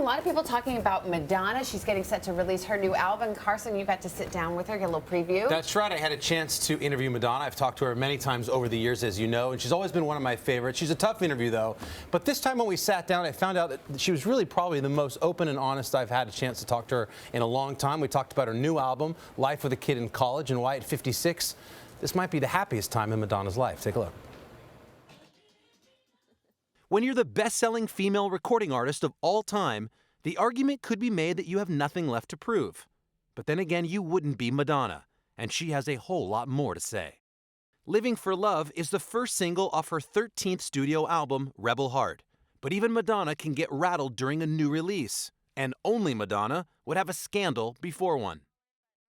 lot of people talking about Madonna. She's getting set to release her new album. Carson, you got to sit down with her, get a little preview. That's right. I had a chance to interview Madonna. I've talked to her many times over the years, as you know, and she's always been one of my favorites. She's a tough interview, though. But this time when we sat down, I found out that she was really probably the most open and honest I've had a chance to talk to her in a long time. We talked about her new album, Life with a Kid in College, and why at 56, this might be the happiest time in Madonna's life. Take a look. When you're the best-selling female recording artist of all time, the argument could be made that you have nothing left to prove. But then again, you wouldn't be Madonna, and she has a whole lot more to say. Living for Love is the first single off her 13th studio album, Rebel Heart. But even Madonna can get rattled during a new release, and only Madonna would have a scandal before one.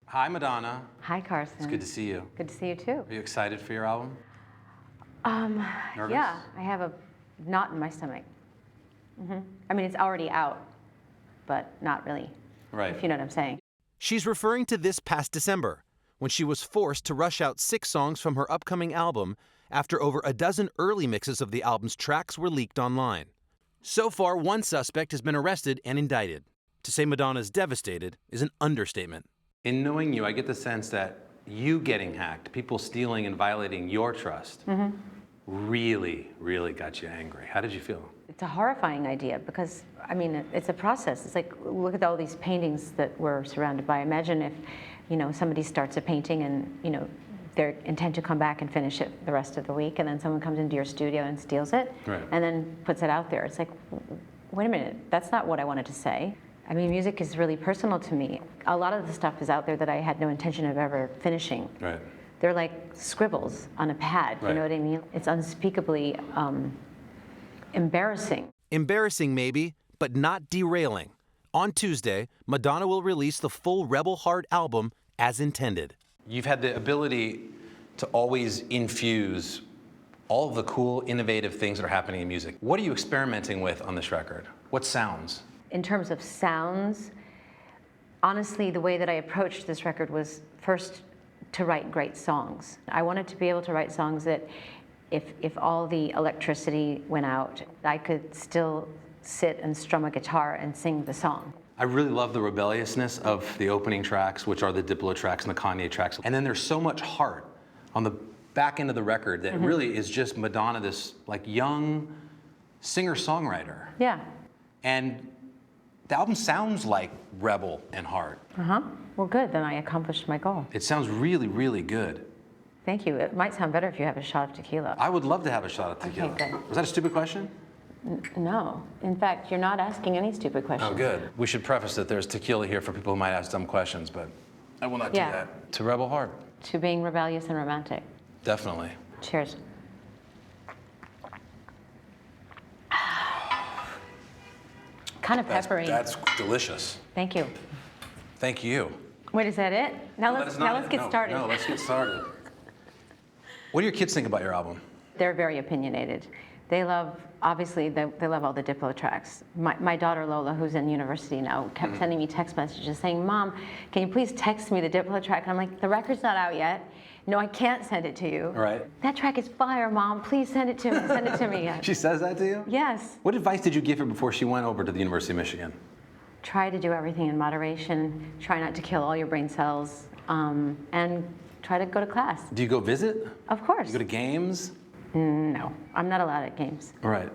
Hi, Madonna. Hi, Carson. It's good to see you. Good to see you, too. Are you excited for your album? Nervous? Yeah, I have a knot in my stomach. I mean, it's already out, but not really, Right. if you know what I'm saying. She's referring to this past December, when she was forced to rush out 6 songs from her upcoming album after over a dozen early mixes of the album's tracks were leaked online. So far, one suspect has been arrested and indicted. To say Madonna's devastated is an understatement. In knowing you, I get the sense that you getting hacked, people stealing and violating your trust, really, really got you angry. How did you feel? It's a horrifying idea because, I mean, it's a process. It's like, look at all these paintings that we're surrounded by. Imagine if, you know, somebody starts a painting and, you know, they intend to come back and finish it the rest of the week, and then someone comes into your studio and steals it, and then puts it out there. It's like, wait a minute, that's not what I wanted to say. I mean, music is really personal to me. A lot of the stuff is out there that I had no intention of ever finishing. Right. They're like scribbles on a pad, you know what I mean? It's unspeakably embarrassing. Embarrassing maybe, but not derailing. On Tuesday, Madonna will release the full Rebel Heart album as intended. You've had the ability to always infuse all of the cool, innovative things that are happening in music. What are you experimenting with on this record? What sounds? In terms of sounds, honestly, the way that I approached this record was first to write great songs. I wanted to be able to write songs that if all the electricity went out, I could still sit and strum a guitar and sing the song. I really love the rebelliousness of the opening tracks, which are the Diplo tracks and the Kanye tracks. And then there's so much heart on the back end of the record that really is just Madonna, this like young singer-songwriter. Yeah. And the album sounds like Rebel and Heart. Well, good, then I accomplished my goal. It sounds really, really good. Thank you. It might sound better if you have a shot of tequila. I would love to have a shot of tequila. Okay, good. Was that a stupid question? No. In fact, you're not asking any stupid questions. Oh, good. We should preface that there's tequila here for people who might ask dumb questions, but I will not do that. To Rebel Heart. To being rebellious and romantic. Definitely. Cheers. Kind of peppery. That's delicious. Thank you. Thank you. Wait, is that it? Now let's get started. No, let's get started. What do your kids think about your album? They're very opinionated. They love, obviously, they love all the Diplo tracks. My daughter Lola, who's in university now, kept sending me text messages saying, "Mom, can you please text me the Diplo track?" And I'm like, "The record's not out yet. No, I can't send it to you. Right. That track is fire, Mom. Please send it to me. Send it to me." She says that to you? Yes. What advice did you give her before she went over to the University of Michigan? Try to do everything in moderation. Try not to kill all your brain cells, and try to go to class. Do you go visit? Of course. You go to games? No, I'm not allowed at games. Right.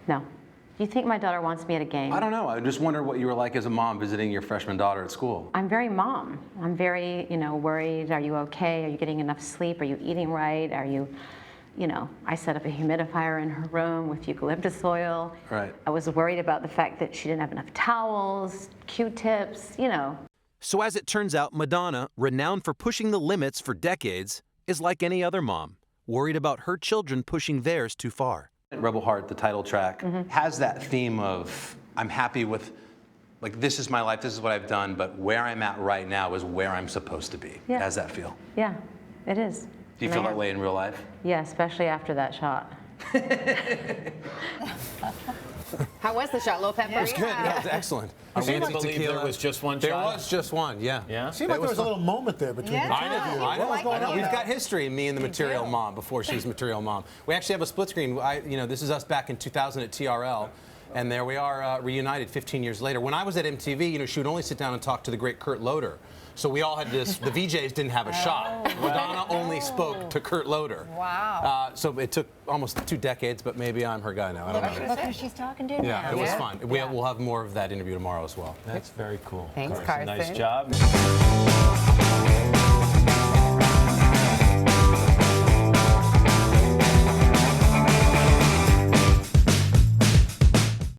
No. Do you think my daughter wants me at a game? I don't know. I just wondered what you were like as a mom visiting your freshman daughter at school. I'm very mom. I'm very, worried. Are you okay? Are you getting enough sleep? Are you eating right? Are you, I set up a humidifier in her room with eucalyptus oil. Right. I was worried about the fact that she didn't have enough towels, Q-tips, So as it turns out, Madonna, renowned for pushing the limits for decades, is like any other mom, worried about her children pushing theirs too far. Rebel Heart, the title track, has that theme of, I'm happy with, like, this is my life, this is what I've done, but where I'm at right now is where I'm supposed to be. Yeah. How does that feel? Yeah, it is. Do you feel that way in real life? Yeah, especially after that shot. How was the shot? Low pepper? It was good. Yeah, it was excellent. Are we to believe there was just one shot? There was just one, yeah. Yeah? Seemed like there was a little moment there between the two. I know. We've got history, me and the Material Mom, before she was Material Mom. We actually have a split screen. This is us back in 2000 at TRL. And there we are, reunited 15 years later. When I was at MTV, you know, she would only sit down and talk to the great Kurt Loder. So we all had this, the VJs didn't have a shot. Madonna only spoke to Kurt Loder. Wow. So it took almost 2 decades, but maybe I'm her guy now. I don't know. Look who she's talking to now. Yeah, it was fun. We'll have more of that interview tomorrow as well. That's very cool. Thanks, Carson. Carson. Nice job.